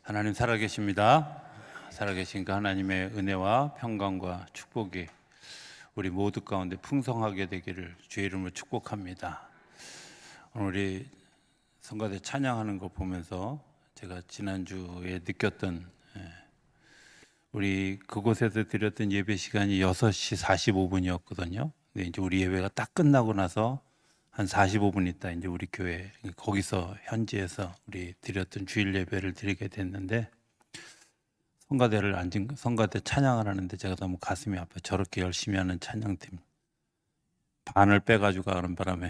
하나님 살아계십니다. 살아계신 그 하나님의 은혜와 평강과 축복이 우리 모두 가운데 풍성하게 되기를 주의 이름으로 축복합니다. 오늘 우리 성가대 찬양하는 거 보면서 제가 지난주에 느꼈던 우리 그곳에서 드렸던 예배 시간이 6시 45분이었거든요. 근데 이제 우리 예배가 딱 끝나고 나서 한 45분 있다 이제 우리 교회 거기서 현지에서 우리 드렸던 주일 예배를 드리게 됐는데 성가대 찬양을 하는데 제가 너무 가슴이 아파. 저렇게 열심히 하는 찬양팀 반을 빼가지고 가는 바람에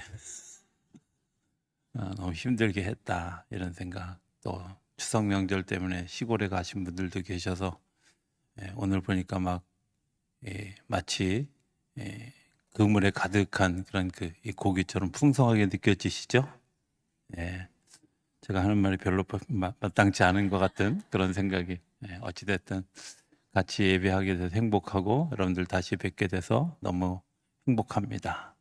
너무 힘들게 했다 이런 생각. 또 추석 명절 때문에 시골에 가신 분들도 계셔서 오늘 보니까 마치 그물에 가득한 그런 이 고기처럼 풍성하게 느껴지시죠? 제가 하는 말이 별로 마땅치 않은 것 같은 그런 생각이 어찌됐든 같이 예배하게 돼서 행복하고 여러분들 다시 뵙게 돼서 너무 행복합니다.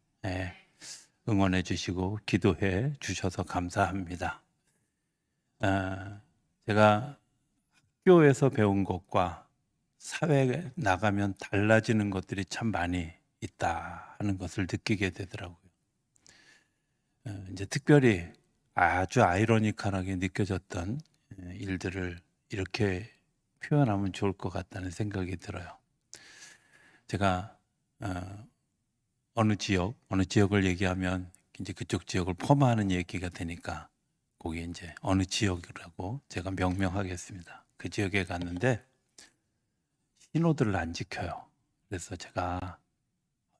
응원해 주시고 기도해 주셔서 감사합니다. 제가 학교에서 배운 것과 사회에 나가면 달라지는 것들이 참 많이 있다 하는 것을 느끼게 되더라고요. 이제 특별히 아주 아이러니컬하게 느껴졌던 일들을 이렇게 표현하면 좋을 것 같다는 생각이 들어요. 제가 어느 지역을 얘기하면 이제 그쪽 지역을 포함하는 얘기가 되니까 거기 이제 어느 지역이라고 제가 명명하겠습니다. 그 지역에 갔는데 신호들을 안 지켜요. 그래서 제가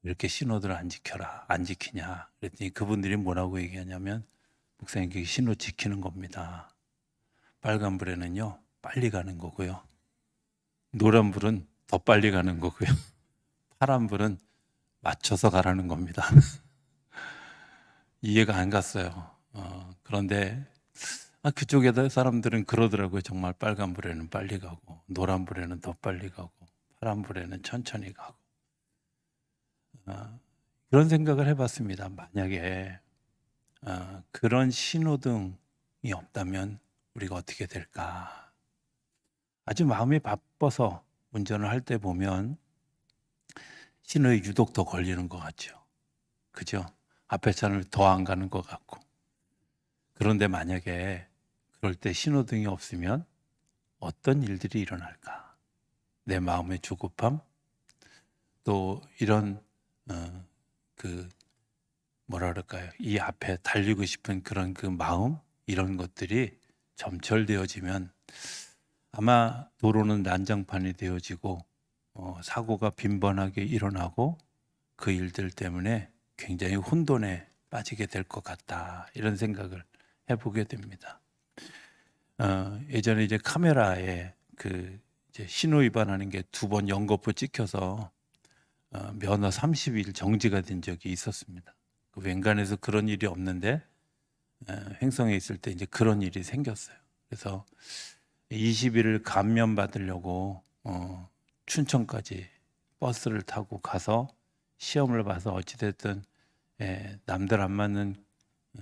이렇게 신호들을 안 지키냐 그랬더니 그분들이 뭐라고 얘기하냐면 목사님 그게 신호 지키는 겁니다. 빨간불에는요 빨리 가는 거고요, 노란불은 더 빨리 가는 거고요, 파란불은 맞춰서 가라는 겁니다. 이해가 안 갔어요. 그런데 그쪽에 사람들은 그러더라고요. 정말 빨간불에는 빨리 가고 노란불에는 더 빨리 가고 파란불에는 천천히 가고. 그런 생각을 해봤습니다. 만약에 그런 신호등이 없다면 우리가 어떻게 될까? 아주 마음이 바빠서 운전을 할 때 보면 신호에 유독 더 걸리는 것 같죠. 그죠? 앞에 차는 더 안 가는 것 같고. 그런데 만약에 그럴 때 신호등이 없으면 어떤 일들이 일어날까? 내 마음의 조급함, 또 이런 뭐라 그럴까요? 이 앞에 달리고 싶은 그런 그 마음, 이런 것들이 점철되어지면 아마 도로는 난장판이 되어지고 사고가 빈번하게 일어나고 그 일들 때문에 굉장히 혼돈에 빠지게 될 것 같다 이런 생각을 해보게 됩니다. 예전에 이제 카메라에 이제 신호 위반하는 게 2번 연거푸 찍혀서 면허 30일 정지가 된 적이 있었습니다. 그 웬간해서 그런 일이 없는데 횡성에 있을 때 이제 그런 일이 생겼어요. 그래서 20일을 감면 받으려고 춘천까지 버스를 타고 가서 시험을 봐서 어찌됐든 남들 안 맞는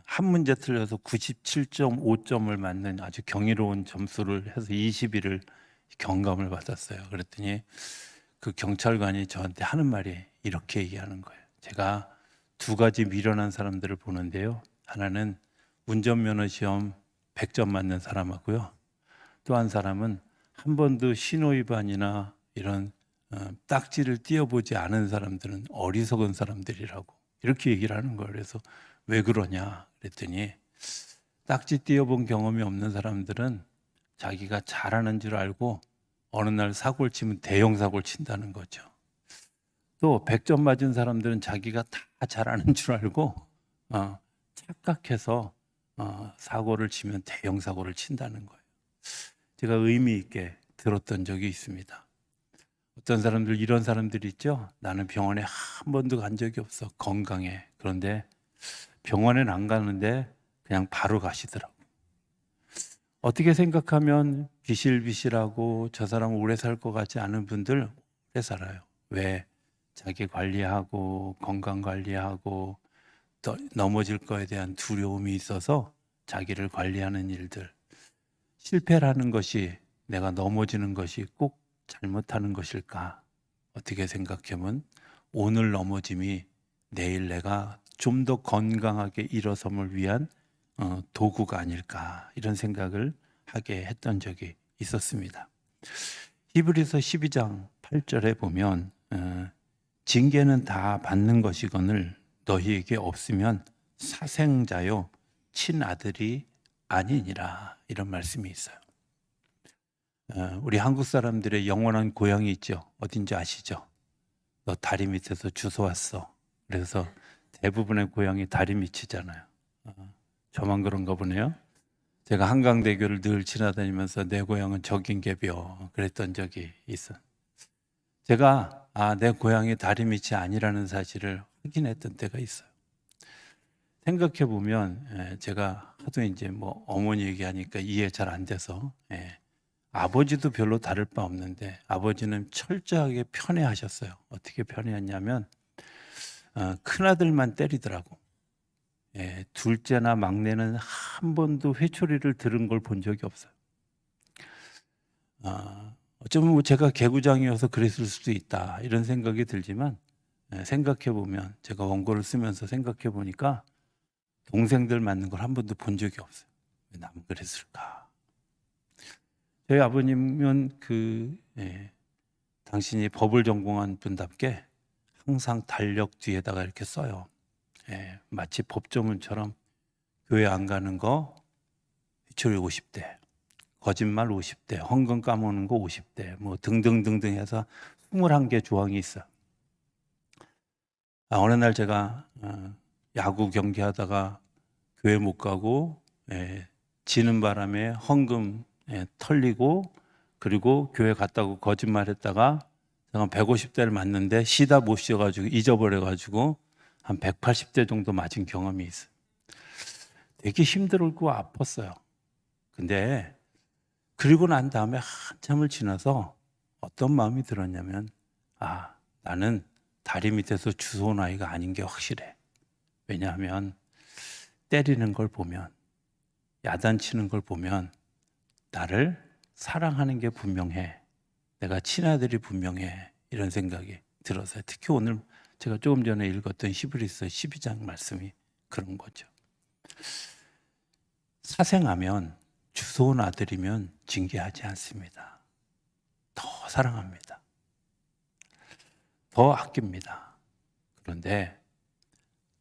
한 문제 틀려서 97.5점을 맞는 아주 경이로운 점수를 해서 20일을 경감을 받았어요. 그랬더니 그 경찰관이 저한테 하는 말이 이렇게 얘기하는 거예요. 제가 2가지 미련한 사람들을 보는데요. 하나는 운전면허 시험 100점 맞는 사람하고요. 또 한 사람은 한 번도 신호위반이나 이런 딱지를 띄어보지 않은 사람들은 어리석은 사람들이라고 이렇게 얘기를 하는 거예요. 그래서 왜 그러냐 그랬더니 딱지 띄어본 경험이 없는 사람들은 자기가 잘하는 줄 알고 어느 날 사고를 치면 대형 사고를 친다는 거죠. 또 100점 맞은 사람들은 자기가 다 잘하는 줄 알고 착각해서 사고를 치면 대형 사고를 친다는 거예요. 제가 의미 있게 들었던 적이 있습니다. 어떤 사람들 이런 사람들이 있죠. 나는 병원에 한 번도 간 적이 없어. 건강해. 그런데 병원에는 안 가는데 그냥 바로 가시더라고. 어떻게 생각하면 비실비실하고 저 사람은 오래 살 것 같지 않은 분들 오래 살아요. 왜? 자기 관리하고 건강 관리하고 또 넘어질 거에 대한 두려움이 있어서 자기를 관리하는 일들. 실패라는 것이 내가 넘어지는 것이 꼭 잘못하는 것일까? 어떻게 생각하면 오늘 넘어짐이 내일 내가 좀 더 건강하게 일어섬을 위한 도구가 아닐까, 이런 생각을 하게 했던 적이 있었습니다. 히브리서 12장 8절에 보면 징계는 다 받는 것이거늘 너희에게 없으면 사생자요 친아들이 아니니라, 이런 말씀이 있어요. 우리 한국 사람들의 영원한 고향이 있죠. 어딘지 아시죠? 너 다리 밑에서 주워왔어. 그래서 대부분의 고향이 다리 밑이잖아요. 저만 그런가 보네요. 제가 한강대교를 늘 지나다니면서 내 고향은 적인개비요 그랬던 적이 있어. 제가 내 고향이 다리 밑이 아니라는 사실을 확인했던 때가 있어요. 생각해 보면 제가 하도 이제 뭐 어머니 얘기하니까 이해 잘 안 돼서 아버지도 별로 다를 바 없는데 아버지는 철저하게 편애하셨어요. 어떻게 편애했냐면 큰아들만 때리더라고. 둘째나 막내는 한 번도 회초리를 들은 걸 본 적이 없어요. 어쩌면 뭐 제가 개구장이어서 그랬을 수도 있다, 이런 생각이 들지만 생각해 보면, 제가 원고를 쓰면서 생각해 보니까 동생들 맞는 걸 한 번도 본 적이 없어요. 왜 나만 그랬을까? 저희 아버님은 당신이 법을 전공한 분답게 항상 달력 뒤에다가 이렇게 써요. 마치 법조문처럼 교회 안 가는 거 회초리 50대, 거짓말 50대, 헌금 까먹는 거 50대, 뭐 등등등등 해서 21개 조항이 있어요. 어느 날 제가 야구 경기하다가 교회 못 가고 지는 바람에 헌금 털리고, 그리고 교회 갔다고 거짓말했다가 150대를 맞는데 쉬다 못 쉬어가지고 잊어버려가지고 한 180대 정도 맞은 경험이 있어요. 되게 힘들고 아팠어요. 근데 그리고 난 다음에 한참을 지나서 어떤 마음이 들었냐면, 나는 다리 밑에서 주워온 아이가 아닌 게 확실해. 왜냐하면 때리는 걸 보면, 야단치는 걸 보면 나를 사랑하는 게 분명해. 내가 친아들이 분명해. 이런 생각이 들어서요. 특히 오늘 제가 조금 전에 읽었던 히브리서 12장 말씀이 그런 거죠. 사생하면, 주워온 아들이면 징계하지 않습니다. 더 사랑합니다. 더 아낍니다. 그런데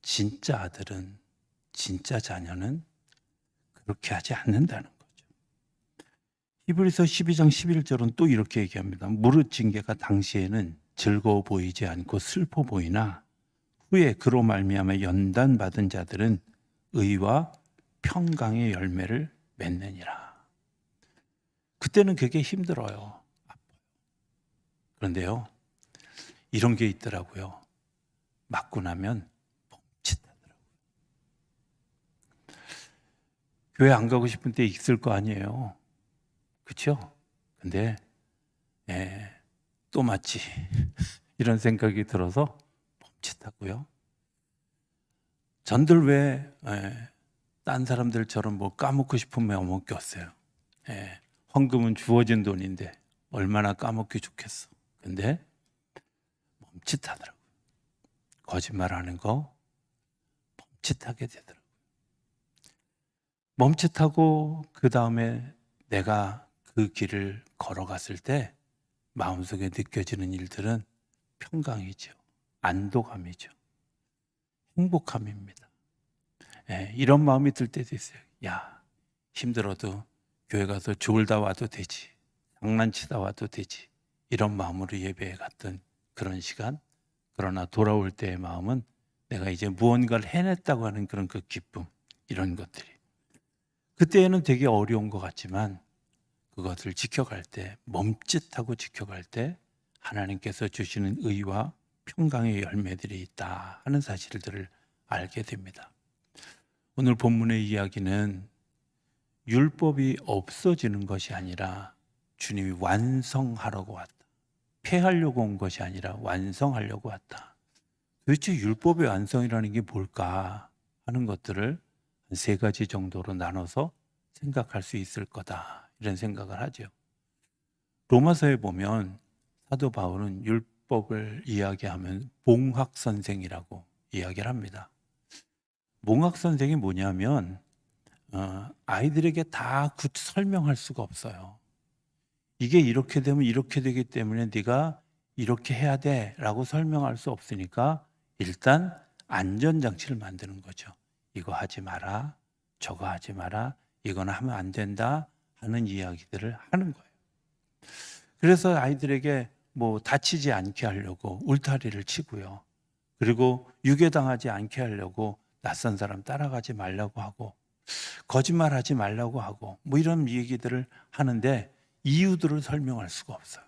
진짜 아들은, 진짜 자녀는 그렇게 하지 않는다는 거죠. 히브리서 12장 11절은 또 이렇게 얘기합니다. 무릇 징계가 당시에는 즐거워 보이지 않고 슬퍼 보이나 후에 그로 말미암아 연단받은 자들은 의와 평강의 열매를 맺느니라. 그때는 그게 힘들어요. 그런데요, 이런 게 있더라고요. 맞고 나면 멈칫하더라고요. 교회 안 가고 싶은 때 있을 거 아니에요. 그렇죠? 근데 또 맞지 이런 생각이 들어서 멈칫하고요. 전들 왜 딴 사람들처럼 뭐 까먹고 싶은 마음 없겠어요. 헌금은 주어진 돈인데 얼마나 까먹기 좋겠어. 근데 멈칫하더라고요. 거짓말하는 거 멈칫하게 되더라고요. 멈칫하고 그 다음에 내가 그 길을 걸어갔을 때 마음속에 느껴지는 일들은 평강이죠. 안도감이죠. 행복함입니다. 이런 마음이 들 때도 있어요. 야, 힘들어도 교회 가서 졸다 와도 되지. 장난치다 와도 되지. 이런 마음으로 예배에 갔던 그런 시간. 그러나 돌아올 때의 마음은 내가 이제 무언가를 해냈다고 하는 그런 그 기쁨, 이런 것들이. 그때에는 되게 어려운 것 같지만 그것을 지켜갈 때, 멈칫하고 지켜갈 때 하나님께서 주시는 의와 평강의 열매들이 있다 하는 사실들을 알게 됩니다. 오늘 본문의 이야기는 율법이 없어지는 것이 아니라 주님이 완성하려고 왔다. 폐하려고 온 것이 아니라 완성하려고 왔다. 도대체 율법의 완성이라는 게 뭘까 하는 것들을 한 3가지 정도로 나눠서 생각할 수 있을 거다, 이런 생각을 하죠. 로마서에 보면 사도 바울은 율법을 이야기하면 몽학 선생이라고 이야기를 합니다. 몽학 선생이 뭐냐면 아이들에게 다 설명할 수가 없어요. 이게 이렇게 되면 이렇게 되기 때문에 네가 이렇게 해야 돼라고 설명할 수 없으니까 일단 안전장치를 만드는 거죠. 이거 하지 마라, 저거 하지 마라, 이거는 하면 안 된다 하는 이야기들을 하는 거예요. 그래서 아이들에게 뭐 다치지 않게 하려고 울타리를 치고요. 그리고 유괴당하지 않게 하려고 낯선 사람 따라가지 말라고 하고 거짓말하지 말라고 하고 뭐 이런 얘기들을 하는데 이유들을 설명할 수가 없어요.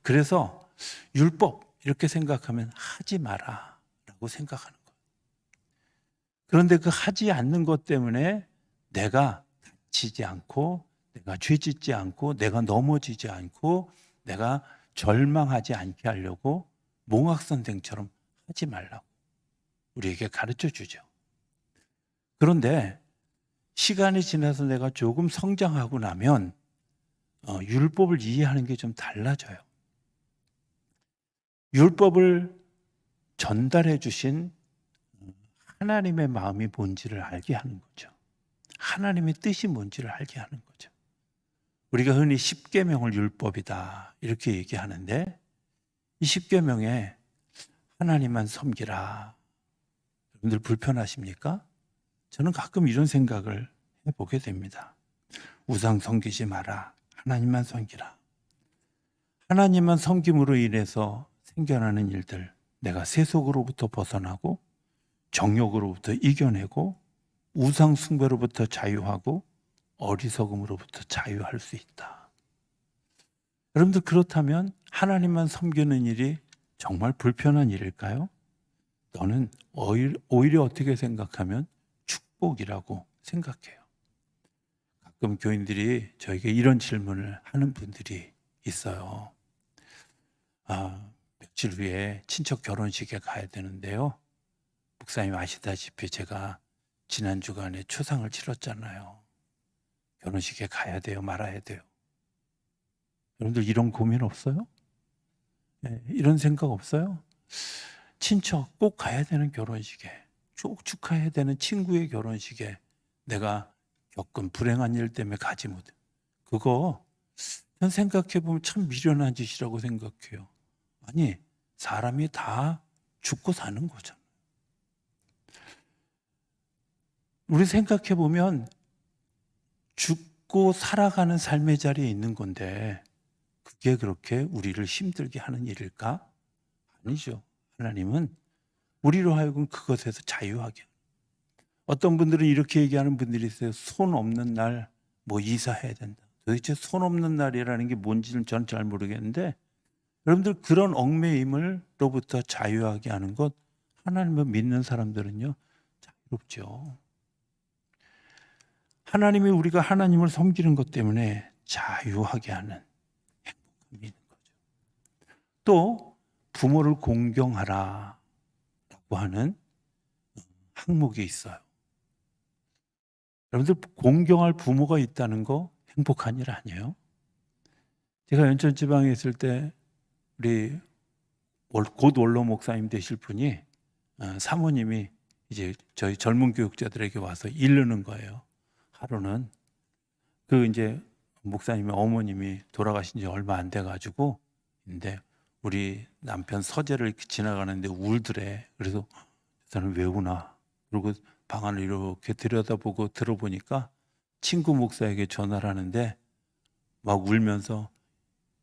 그래서 율법 이렇게 생각하면 하지 마라라고 생각하는 거예요. 그런데 그 하지 않는 것 때문에 내가 다치지 않고 내가 죄짓지 않고 내가 넘어지지 않고 내가 절망하지 않게 하려고 몽학 선생처럼 하지 말라고 우리에게 가르쳐 주죠. 그런데 시간이 지나서 내가 조금 성장하고 나면 율법을 이해하는 게 좀 달라져요. 율법을 전달해 주신 하나님의 마음이 뭔지를 알게 하는 거죠. 하나님의 뜻이 뭔지를 알게 하는 거죠. 우리가 흔히 십계명을 율법이다 이렇게 얘기하는데 이 십계명에 하나님만 섬기라. 여러분들 불편하십니까? 저는 가끔 이런 생각을 해보게 됩니다. 우상 섬기지 마라. 하나님만 섬기라. 하나님만 섬김으로 인해서 생겨나는 일들, 내가 세속으로부터 벗어나고 정욕으로부터 이겨내고 우상 숭배로부터 자유하고 어리석음으로부터 자유할 수 있다. 여러분들 그렇다면 하나님만 섬기는 일이 정말 불편한 일일까요? 너는 오히려 어떻게 생각하면 축복이라고 생각해요. 가끔 교인들이 저에게 이런 질문을 하는 분들이 있어요. 며칠 후에 친척 결혼식에 가야 되는데요. 목사님 아시다시피 제가 지난 주간에 초상을 치렀잖아요. 결혼식에 가야 돼요? 말아야 돼요? 여러분들 이런 고민 없어요? 네, 이런 생각 없어요? 친척 꼭 가야 되는 결혼식에, 꼭 축하해야 되는 친구의 결혼식에 내가 겪은 불행한 일 때문에 가지 못해. 그거 전 생각해 보면 참 미련한 짓이라고 생각해요. 아니, 사람이 다 죽고 사는 거잖아요. 우리 생각해 보면 죽고 살아가는 삶의 자리에 있는 건데 그게 그렇게 우리를 힘들게 하는 일일까? 아니죠. 하나님은 우리로 하여금 그것에서 자유하게. 어떤 분들은 이렇게 얘기하는 분들이 있어요. 손 없는 날 뭐 이사해야 된다. 도대체 손 없는 날이라는 게 뭔지는 저는 잘 모르겠는데 여러분들 그런 얽매임을로부터 자유하게 하는 것 하나님을 믿는 사람들은요 자유롭죠. 하나님이 우리가 하나님을 섬기는 것 때문에 자유하게 하는 행복함이 있는 거죠. 또 부모를 공경하라 라고 하는 항목이 있어요. 여러분들 공경할 부모가 있다는 거 행복한 일 아니에요? 제가 연천 지방에 있을 때 우리 곧 원로 목사님 되실 분이 사모님이 이제 저희 젊은 교육자들에게 와서 이르는 거예요. 하루는 그 이제 목사님의 어머님이 돌아가신 지 얼마 안 돼 가지고 근데 우리 남편 서재를 지나가는데 울더래. 그래서 저는 왜 우나? 그리고 방 안을 이렇게 들여다보고 들어보니까 친구 목사에게 전화를 하는데 막 울면서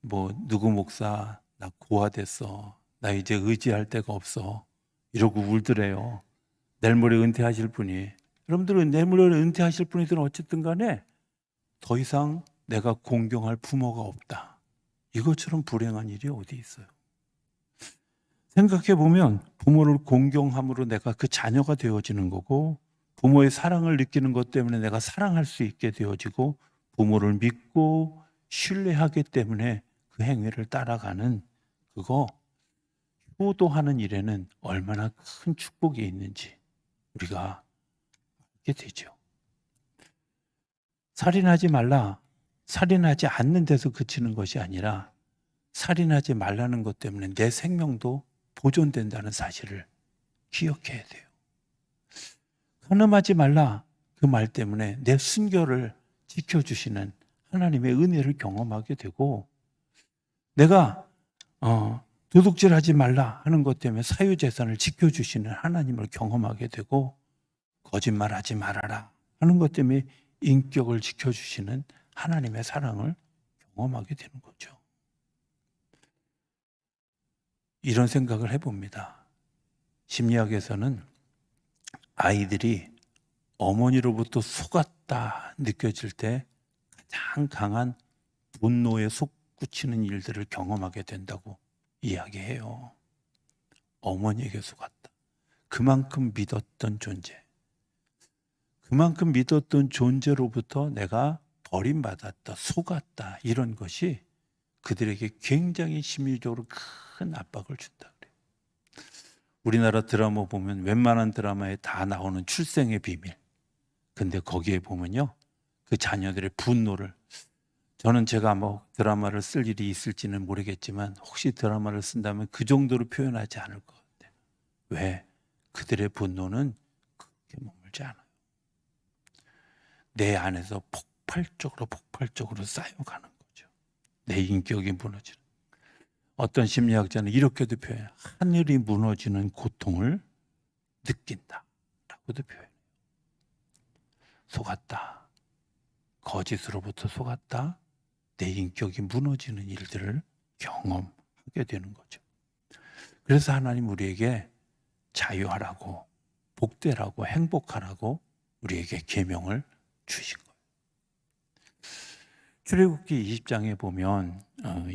뭐 누구 목사 나 고아됐어. 나 이제 의지할 데가 없어. 이러고 울더래요. 내일 모레 은퇴하실 분이. 여러분들은 내일 모레 은퇴하실 분이든 어쨌든 간에 더 이상 내가 공경할 부모가 없다. 이것처럼 불행한 일이 어디 있어요? 생각해 보면 부모를 공경함으로 내가 그 자녀가 되어지는 거고 부모의 사랑을 느끼는 것 때문에 내가 사랑할 수 있게 되어지고 부모를 믿고 신뢰하기 때문에 그 행위를 따라가는 그거 효도하는 일에는 얼마나 큰 축복이 있는지 우리가 알게 되죠. 살인하지 말라. 살인하지 않는 데서 그치는 것이 아니라 살인하지 말라는 것 때문에 내 생명도 보존된다는 사실을 기억해야 돼요. 간음하지 말라 그 말 때문에 내 순결을 지켜주시는 하나님의 은혜를 경험하게 되고, 내가 도둑질하지 말라 하는 것 때문에 사유재산을 지켜주시는 하나님을 경험하게 되고, 거짓말하지 말아라 하는 것 때문에 인격을 지켜주시는 하나님의 사랑을 경험하게 되는 거죠. 이런 생각을 해봅니다. 심리학에서는 아이들이 어머니로부터 속았다 느껴질 때 가장 강한 분노에 솟구치는 일들을 경험하게 된다고 이야기해요. 어머니에게 속았다. 그만큼 믿었던 존재. 그만큼 믿었던 존재로부터 내가 버림받았다, 속았다, 이런 것이 그들에게 굉장히 심리적으로 큰 압박을 준다 그래요. 우리나라 드라마 보면 웬만한 드라마에 다 나오는 출생의 비밀. 근데 거기에 보면요, 그 자녀들의 분노를, 저는 제가 뭐 드라마를 쓸 일이 있을지는 모르겠지만 혹시 드라마를 쓴다면 그 정도로 표현하지 않을 것 같아요. 왜? 그들의 분노는 그렇게 머물지 않아요. 내 안에서 폭발적으로 쌓여가는 거죠. 내 인격이 무너지는. 어떤 심리학자는 이렇게도 표현해요. 하늘이 무너지는 고통을 느낀다 라고도 표현해요. 속았다. 거짓으로부터 속았다. 내 인격이 무너지는 일들을 경험하게 되는 거죠. 그래서 하나님 우리에게 자유하라고, 복되라고, 행복하라고 우리에게 계명을 주신 거예요. 출애굽기 20장에 보면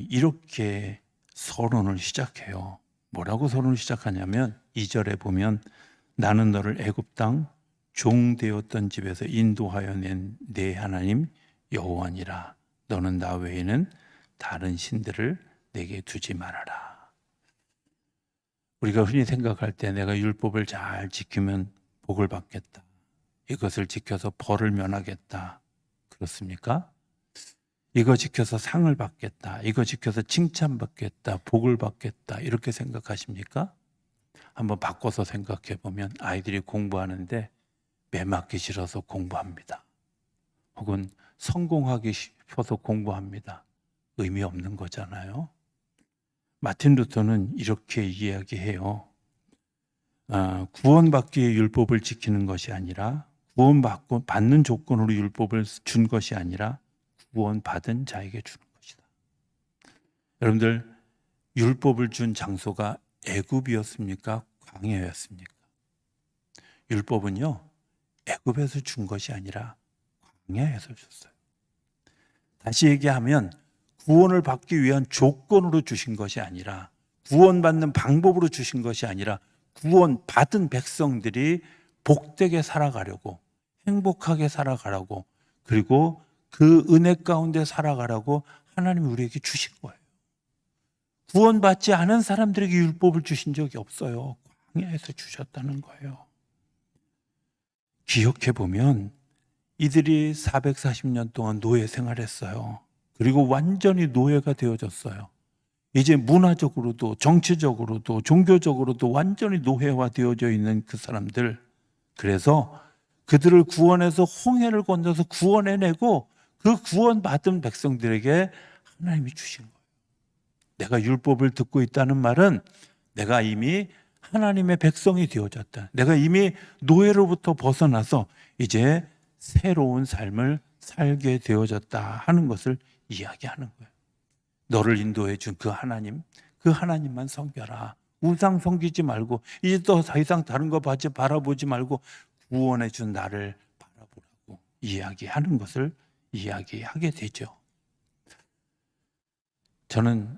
이렇게 서론을 시작해요. 뭐라고 서론을 시작하냐면 2절에 보면 나는 너를 애굽 땅 종되었던 집에서 인도하여 낸 내 하나님 여호와니라. 너는 나 외에는 다른 신들을 내게 두지 말아라. 우리가 흔히 생각할 때 내가 율법을 잘 지키면 복을 받겠다, 이것을 지켜서 벌을 면하겠다, 그렇습니까? 이거 지켜서 상을 받겠다, 이거 지켜서 칭찬받겠다, 복을 받겠다, 이렇게 생각하십니까? 한번 바꿔서 생각해 보면 아이들이 공부하는데 매 맞기 싫어서 공부합니다. 혹은 성공하기 싶어서 공부합니다. 의미 없는 거잖아요. 마틴 루터는 이렇게 이야기해요. 구원받기 위해 율법을 지키는 것이 아니라, 구원받고 받는 조건으로 율법을 준 것이 아니라 구원받은 자에게 주는 것이다. 여러분들, 율법을 준 장소가 애굽이었습니까? 광야였습니까? 율법은요, 애굽에서 준 것이 아니라 광야에서 줬어요. 다시 얘기하면 구원을 받기 위한 조건으로 주신 것이 아니라, 구원받는 방법으로 주신 것이 아니라, 구원받은 백성들이 복되게 살아가려고, 행복하게 살아가라고, 그리고 그 은혜 가운데 살아가라고 하나님이 우리에게 주신 거예요. 구원받지 않은 사람들에게 율법을 주신 적이 없어요. 광야에서 주셨다는 거예요. 기억해보면 이들이 440년 동안 노예 생활했어요. 그리고 완전히 노예가 되어졌어요. 이제 문화적으로도 정치적으로도 종교적으로도 완전히 노예화 되어져 있는 그 사람들. 그래서 그들을 구원해서 홍해를 건너서 구원해내고 그 구원받은 백성들에게 하나님이 주신 거예요. 내가 율법을 듣고 있다는 말은 내가 이미 하나님의 백성이 되어졌다. 내가 이미 노예로부터 벗어나서 이제 새로운 삶을 살게 되어졌다 하는 것을 이야기하는 거예요. 너를 인도해 준 그 하나님, 그 하나님만 섬겨라. 우상 섬기지 말고, 이제 더 이상 다른 거 바라보지 말고 구원해 준 나를 바라보라고 이야기하는 것을 이야기하게 되죠. 저는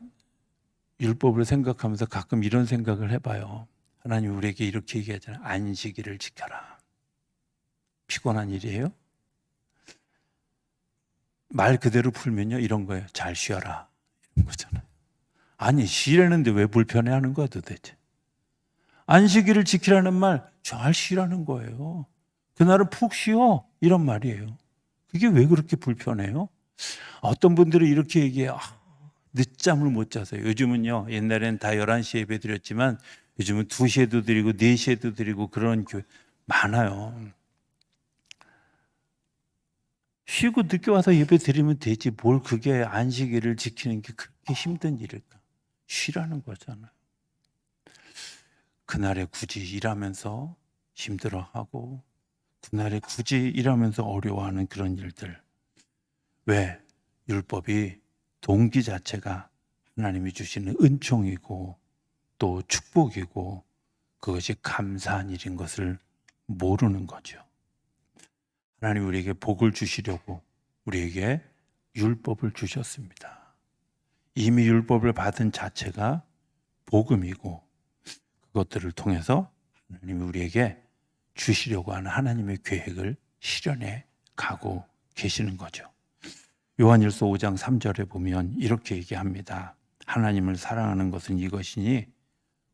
율법을 생각하면서 가끔 이런 생각을 해봐요. 하나님 우리에게 이렇게 얘기하잖아요. 안식일을 지켜라. 피곤한 일이에요? 말 그대로 풀면요, 이런 거예요. 잘 쉬어라. 이런 거잖아요. 아니, 쉬라는데 왜 불편해하는 거야 도대체? 안식일을 지키라는 말, 잘 쉬라는 거예요. 그날은 푹 쉬어, 이런 말이에요. 그게 왜 그렇게 불편해요? 어떤 분들은 이렇게 얘기해요. 늦잠을 못 자서요. 요즘은요, 옛날엔 다 11시에 예배 드렸지만 요즘은 2시에도 드리고 4시에도 드리고 그런 교회 많아요. 쉬고 늦게 와서 예배 드리면 되지. 뭘 그게 안식일을 지키는 게 그렇게 힘든 일일까? 쉬라는 거잖아요. 그날에 굳이 일하면서 힘들어하고 그날에 굳이 일하면서 어려워하는 그런 일들. 왜? 율법이 동기 자체가 하나님이 주시는 은총이고 또 축복이고 그것이 감사한 일인 것을 모르는 거죠. 하나님 우리에게 복을 주시려고 우리에게 율법을 주셨습니다. 이미 율법을 받은 자체가 복음이고 그것들을 통해서 하나님이 우리에게 주시려고 하는 하나님의 계획을 실현해 가고 계시는 거죠. 요한일서 5장 3절에 보면 이렇게 얘기합니다. 하나님을 사랑하는 것은 이것이니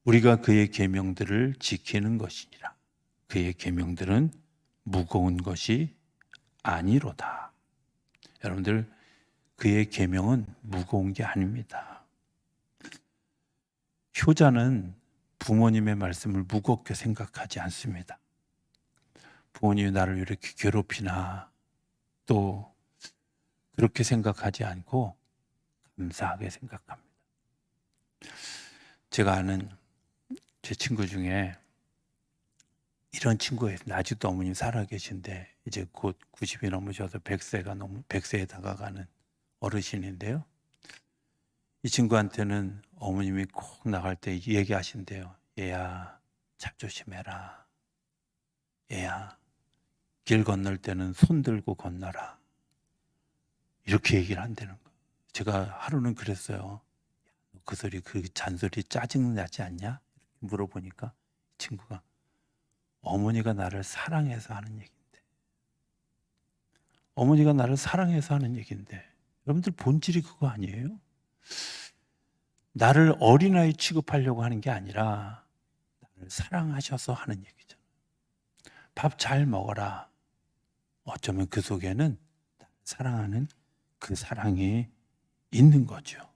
우리가 그의 계명들을 지키는 것이니라. 그의 계명들은 무거운 것이 아니로다. 여러분들 그의 계명은 무거운 게 아닙니다. 효자는 부모님의 말씀을 무겁게 생각하지 않습니다. 부모님이 나를 이렇게 괴롭히나 또 그렇게 생각하지 않고 감사하게 생각합니다. 제가 아는 제 친구 중에 이런 친구예요. 아직도 어머님 살아계신데 이제 곧 90이 넘으셔서 100세에 다가가는 어르신인데요. 이 친구한테는 어머님이 꼭 나갈 때 얘기하신대요. 얘야, 차 조심해라. 얘야, 길 건널 때는 손 들고 건너라. 이렇게 얘기를 한다는 거예요. 제가 하루는 그랬어요. 그 소리, 그 잔소리 짜증 나지 않냐? 이렇게 물어보니까 친구가 어머니가 나를 사랑해서 하는 얘기인데. 어머니가 나를 사랑해서 하는 얘기인데. 여러분들 본질이 그거 아니에요? 나를 어린아이 취급하려고 하는 게 아니라 나를 사랑하셔서 하는 얘기잖아요. 밥 잘 먹어라. 어쩌면 그 속에는 나를 사랑하는 그 사랑이 있는 거죠.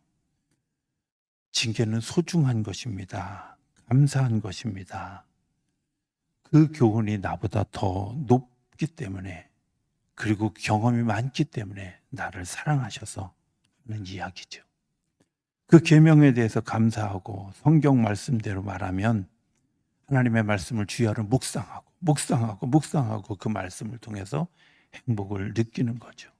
징계는 소중한 것입니다. 감사한 것입니다. 그 교훈이 나보다 더 높기 때문에 그리고 경험이 많기 때문에 나를 사랑하셔서 하는 이야기죠. 그 계명에 대해서 감사하고 성경 말씀대로 말하면 하나님의 말씀을 주야로 묵상하고 그 말씀을 통해서 행복을 느끼는 거죠.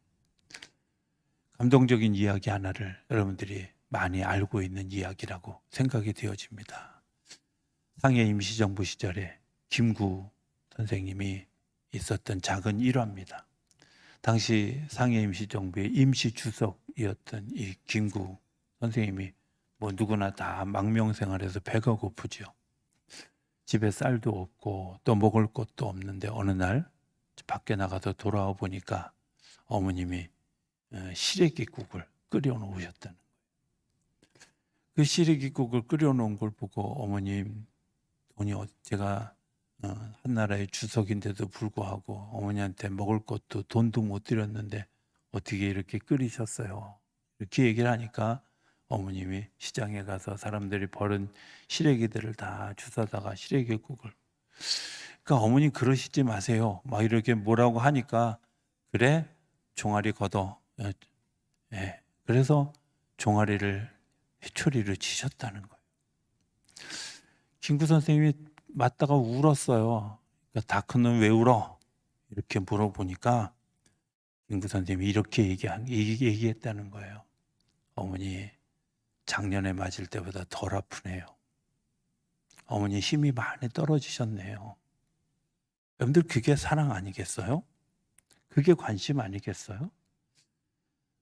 감동적인 이야기 하나를 여러분들이 많이 알고 있는 이야기라고 생각이 되어집니다. 상해 임시정부 시절에 김구 선생님이 있었던 작은 일화입니다. 당시 상해 임시정부의 임시주석이었던 이 김구 선생님이 뭐 누구나 다 망명생활에서 배가 고프죠. 집에 쌀도 없고 또 먹을 것도 없는데 어느 날 밖에 나가서 돌아와 보니까 어머님이 시래기국을 끓여 놓으셨다는 거예요. 그 시래기국을 끓여 놓은 걸 보고 어머님 제가 한나라의 주석인데도 불구하고 어머니한테 먹을 것도 돈도 못 드렸는데 어떻게 이렇게 끓이셨어요? 이렇게 얘기를 하니까 어머님이 시장에 가서 사람들이 버린 시래기들을 다 주워다가 시래기국을. 그러니까 어머니 그러시지 마세요. 막 이렇게 뭐라고 하니까 그래 종아리 걷어. 예. 그래서 종아리를 회초리를 치셨다는 거예요. 김구 선생님이 맞다가 울었어요. 그러니까 다 큰 놈 왜 울어? 이렇게 물어보니까 김구 선생님이 이렇게 얘기했다는 거예요. 어머니 작년에 맞을 때보다 덜 아프네요. 어머니 힘이 많이 떨어지셨네요. 여러분들 그게 사랑 아니겠어요? 그게 관심 아니겠어요?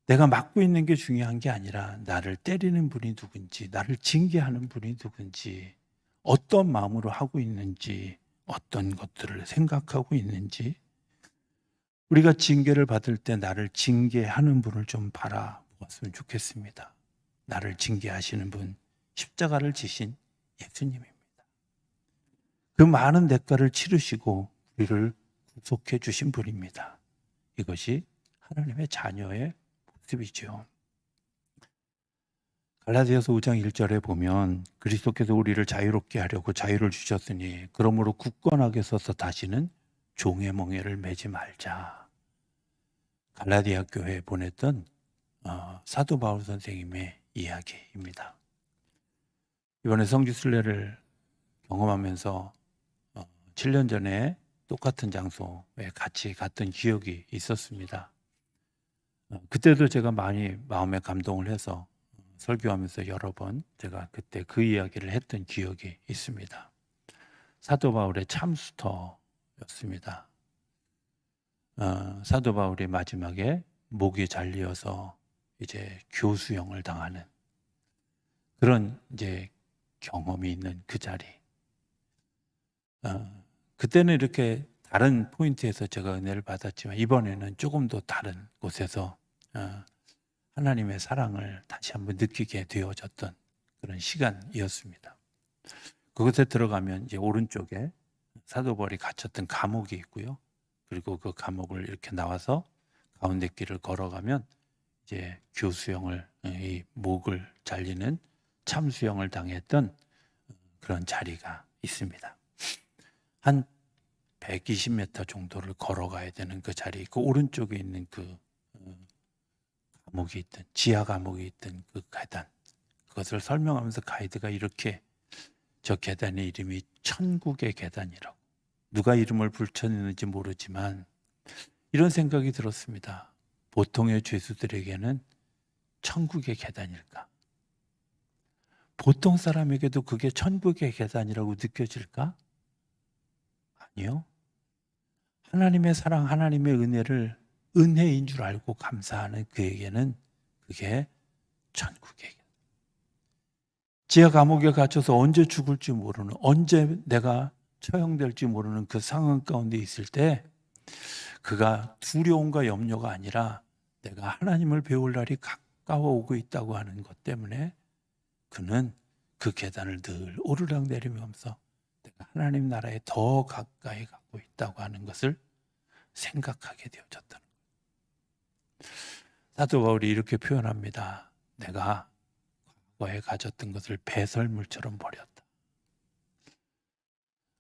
내가 맞고 있는 게 중요한 게 아니라 나를 때리는 분이 누군지, 나를 징계하는 분이 누군지, 어떤 마음으로 하고 있는지, 어떤 것들을 생각하고 있는지, 우리가 징계를 받을 때 나를 징계하는 분을 좀 바라보았으면 좋겠습니다. 나를 징계하시는 분, 십자가를 지신 예수님입니다. 그 많은 대가를 치르시고 우리를 구속해 주신 분입니다. 이것이 하나님의 자녀의 모습이죠. 갈라디아서 5장 1절에 보면 그리스도께서 우리를 자유롭게 하려고 자유를 주셨으니 그러므로 굳건하게 서서 다시는 종의 멍에를 매지 말자. 갈라디아 교회에 보냈던 사도 바울 선생님의 이야기입니다. 이번에 성지순례를 경험하면서 7년 전에 똑같은 장소에 같이 갔던 기억이 있었습니다. 그때도 제가 많이 마음에 감동을 해서 설교하면서 여러 번 제가 그때 그 이야기를 했던 기억이 있습니다. 사도 바울의 참수터였습니다. 사도 바울이 마지막에 목이 잘리어서 이제 교수형을 당하는 그런 이제 경험이 있는 그 자리. 그때는 이렇게 다른 포인트에서 제가 은혜를 받았지만 이번에는 조금 더 다른 곳에서 하나님의 사랑을 다시 한번 느끼게 되어졌던 그런 시간이었습니다. 그곳에 들어가면 이제 오른쪽에 사도 바울이 갇혔던 감옥이 있고요. 그리고 그 감옥을 이렇게 나와서 가운데 길을 걸어가면 이제 교수형을, 이 목을 잘리는 참수형을 당했던 그런 자리가 있습니다. 한 120m 정도를 걸어가야 되는 그 자리, 그 오른쪽에 있는 그 감옥이 있던, 지하 감옥이 있던 그 계단, 그것을 설명하면서 가이드가 이렇게, 저 계단의 이름이 천국의 계단이라고, 누가 이름을 붙였는지 모르지만 이런 생각이 들었습니다. 보통의 죄수들에게는 천국의 계단일까? 보통 사람에게도 그게 천국의 계단이라고 느껴질까? 아니요. 하나님의 사랑, 하나님의 은혜를 은혜인 줄 알고 감사하는 그에게는 그게 천국의 계단. 지하 감옥에 갇혀서 언제 죽을지 모르는, 언제 내가 처형될지 모르는 그 상황 가운데 있을 때 그가 두려움과 염려가 아니라 내가 하나님을 배울 날이 가까워 오고 있다고 하는 것 때문에 그는 그 계단을 늘 오르락내리면서 내가 하나님 나라에 더 가까이 가고 있다고 하는 것을 생각하게 되어졌다는 거예요. 사도 바울이 이렇게 표현합니다. 내가 과거에 가졌던 것을 배설물처럼 버렸다.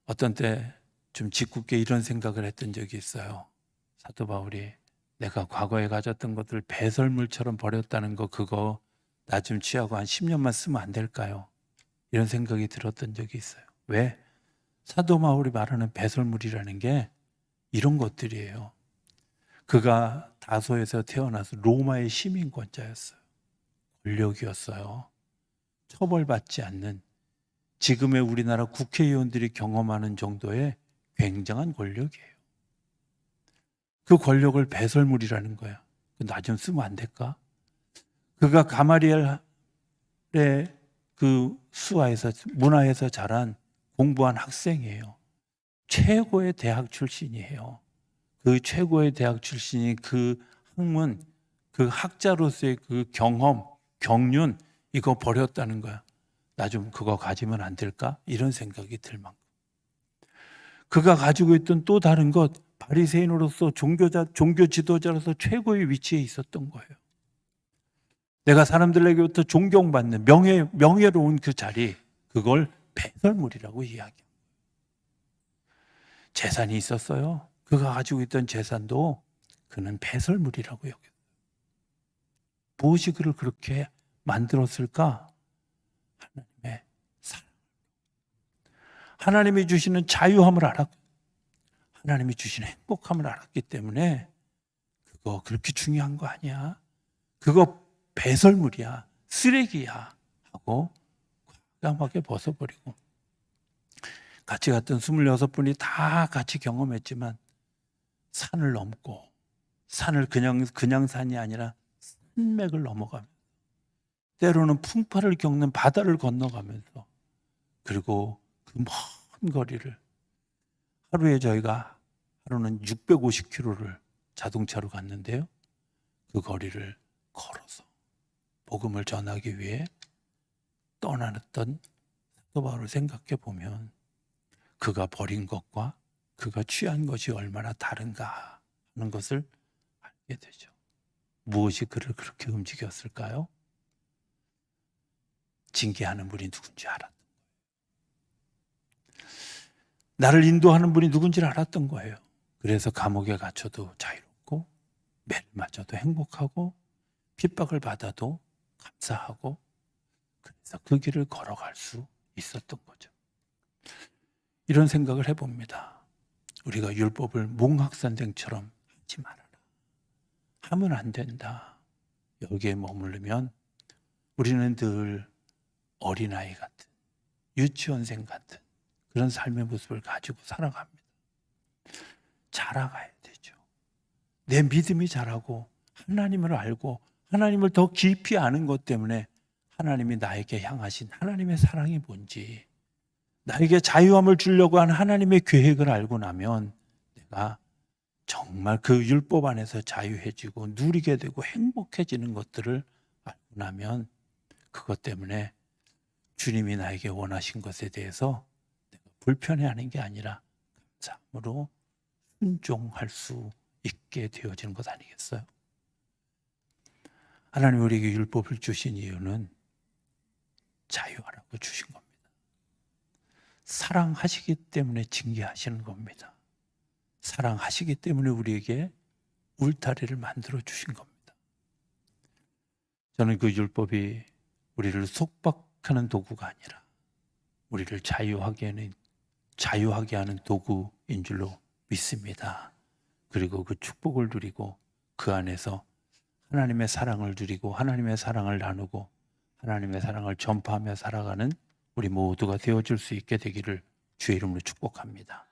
어떤 때 좀 짓궂게 이런 생각을 했던 적이 있어요. 사도 바울이 내가 과거에 가졌던 것들 배설물처럼 버렸다는 거, 그거 나 좀 취하고 한 10년만 쓰면 안 될까요? 이런 생각이 들었던 적이 있어요. 왜? 사도 바울이 말하는 배설물이라는 게 이런 것들이에요. 그가 다소에서 태어나서 로마의 시민권자였어요. 권력이었어요. 처벌받지 않는, 지금의 우리나라 국회의원들이 경험하는 정도의 굉장한 권력이에요. 그 권력을 배설물이라는 거야. 나 좀 쓰면 안 될까? 그가 가마리엘의 그 수하에서, 문화에서 자란 공부한 학생이에요. 최고의 대학 출신이에요. 그 최고의 대학 출신이 그 학문, 그 학자로서의 그 경험, 경륜, 이거 버렸다는 거야. 나 좀 그거 가지면 안 될까? 이런 생각이 들 만큼. 그가 가지고 있던 또 다른 것, 바리새인으로서 종교 지도자로서 최고의 위치에 있었던 거예요. 내가 사람들에게부터 존경받는 명예로운 그 자리, 그걸 배설물이라고 이야기해요. 재산이 있었어요. 그가 가지고 있던 재산도 그는 배설물이라고 여겼어요. 무엇이 그를 그렇게 만들었을까? 하나님의 사랑. 하나님이 주시는 자유함을 알았고 하나님이 주시는 행복함을 알았기 때문에 그거 그렇게 중요한 거 아니야. 그거 배설물이야. 쓰레기야. 하고 과감하게 벗어버리고, 같이 갔던 26분이 다 같이 경험했지만 산을 넘고, 산을 그냥 산이 아니라 산맥을 넘어가면서, 때로는 풍파를 겪는 바다를 건너가면서, 그리고 그 먼 거리를, 하루에 저희가 하루는 650km를 자동차로 갔는데요. 그 거리를 걸어서 복음을 전하기 위해 떠나던 사도 바울을 생각해 보면 그가 버린 것과 그가 취한 것이 얼마나 다른가 하는 것을 알게 되죠. 무엇이 그를 그렇게 움직였을까요? 징계하는 분이 누군지 알았던 거예요. 나를 인도하는 분이 누군지를 알았던 거예요. 그래서 감옥에 갇혀도 자유롭고 매를 맞아도 행복하고 핍박을 받아도 감사하고 그래서 그 길을 걸어갈 수 있었던 거죠. 이런 생각을 해봅니다. 우리가 율법을 몽학산댕처럼 하지 말아라. 하면 안 된다. 여기에 머무르면 우리는 늘 어린아이 같은, 유치원생 같은 그런 삶의 모습을 가지고 살아갑니다. 자라가야 되죠. 내 믿음이 자라고 하나님을 알고 하나님을 더 깊이 아는 것 때문에 하나님이 나에게 향하신 하나님의 사랑이 뭔지, 나에게 자유함을 주려고 하는 하나님의 계획을 알고 나면 내가 정말 그 율법 안에서 자유해지고 누리게 되고 행복해지는 것들을 알고 나면 그것 때문에 주님이 나에게 원하신 것에 대해서 내가 불편해하는 게 아니라 감사함으로 순종할 수 있게 되어지는 것 아니겠어요? 하나님 우리에게 율법을 주신 이유는 자유하라고 주신 겁니다. 사랑하시기 때문에 징계하시는 겁니다. 사랑하시기 때문에 우리에게 울타리를 만들어 주신 겁니다. 저는 그 율법이 우리를 속박하는 도구가 아니라 우리를 자유하게 하는 도구인 줄로 믿습니다. 그리고 그 축복을 누리고 그 안에서 하나님의 사랑을 누리고 하나님의 사랑을 나누고 하나님의 사랑을 전파하며 살아가는 우리 모두가 되어줄 수 있게 되기를 주의 이름으로 축복합니다.